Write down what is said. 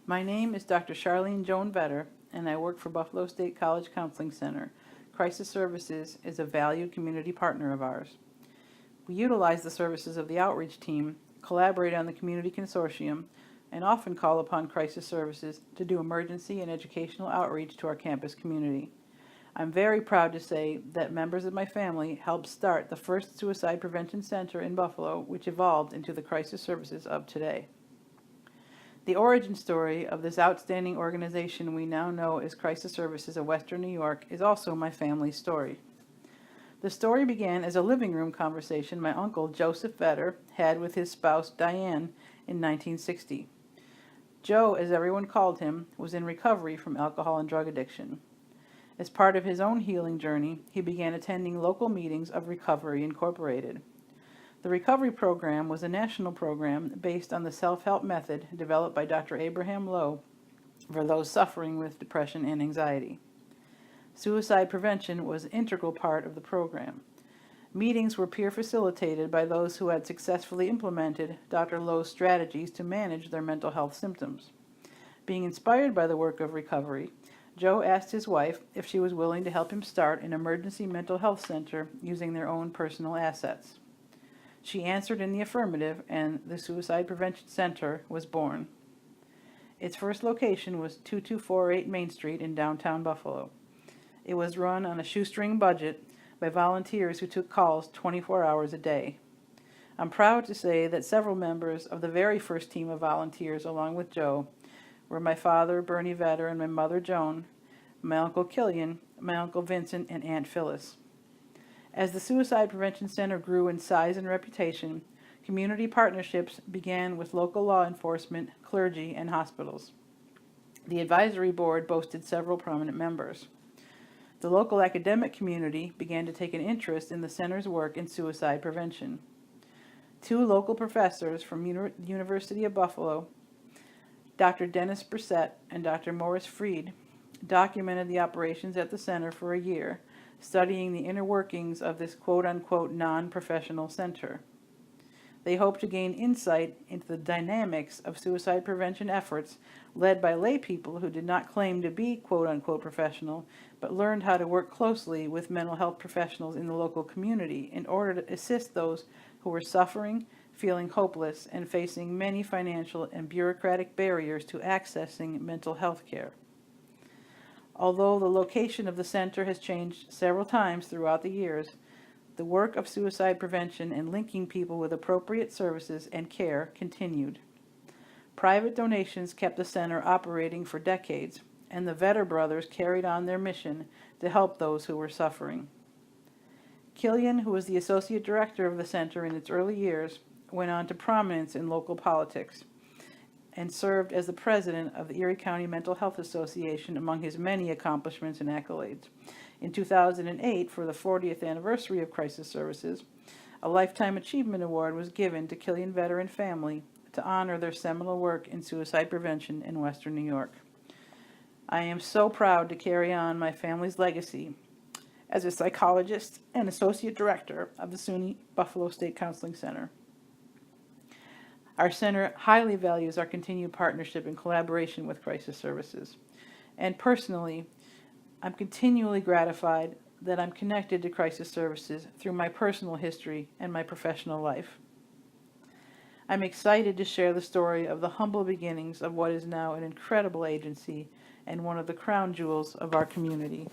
My name is Dr. Charlene Vetter, and I work for Buffalo State College Counseling Center. Crisis Services is a valued community partner of ours. We utilize the services of the outreach team, collaborate on the community consortium, and often call upon Crisis Services to do emergency and educational outreach to our campus community. I'm very proud to say that members of my family helped start the first suicide prevention center in Buffalo, which evolved into the Crisis Services of today. The origin story of this outstanding organization we now know as Crisis Services of Western New York is also my family's story. The story began as a living room conversation my uncle Joseph Vetter had with his spouse Diane in 1960. Joe, as everyone called him, was in recovery from alcohol and drug addiction. As part of his own healing journey, he began attending local meetings of Recovery Incorporated. The recovery program was a national program based on the self-help method developed by Dr. Abraham Lowe for those suffering with depression and anxiety. Suicide prevention was an integral part of the program. Meetings were peer facilitated by those who had successfully implemented Dr. Lowe's strategies to manage their mental health symptoms. Being inspired by the work of recovery, Joe asked his wife if she was willing to help him start an emergency mental health center using their own personal assets. She answered in the affirmative, and the Suicide Prevention Center was born. Its first location was 2248 Main Street in downtown Buffalo. It was run on a shoestring budget by volunteers who took calls 24 hours a day. I'm proud to say that several members of the very first team of volunteers, along with Joe, were my father, Bernie Vetter, and my mother, Joan, my uncle Killian, my uncle Vincent, and Aunt Phyllis. As the Suicide Prevention Center grew in size and reputation, community partnerships began with local law enforcement, clergy, and hospitals. The advisory board boasted several prominent members. The local academic community began to take an interest in the center's work in suicide prevention. Two local professors from the University of Buffalo, Dr. Dennis Brissett and Dr. Morris Freed, documented the operations at the center for a year, studying the inner workings of this quote-unquote non-professional center. They hope to gain insight into the dynamics of suicide prevention efforts led by lay people who did not claim to be quote-unquote professional, but learned how to work closely with mental health professionals in the local community in order to assist those who were suffering, feeling hopeless, and facing many financial and bureaucratic barriers to accessing mental health care. Although the location of the center has changed several times throughout the years, the work of suicide prevention and linking people with appropriate services and care continued. Private donations kept the center operating for decades, and the Vetter brothers carried on their mission to help those who were suffering. Killian, who was the associate director of the center in its early years, went on to prominence in local politics and served as the president of the Erie County Mental Health Association among his many accomplishments and accolades. In 2008, for the 40th anniversary of Crisis Services, a Lifetime Achievement Award was given to Killian Vetter and family to honor their seminal work in suicide prevention in Western New York. I am so proud to carry on my family's legacy as a psychologist and associate director of the SUNY Buffalo State Counseling Center. Our center highly values our continued partnership and collaboration with Crisis Services. And personally, I'm continually gratified that I'm connected to Crisis Services through my personal history and my professional life. I'm excited to share the story of the humble beginnings of what is now an incredible agency and one of the crown jewels of our community.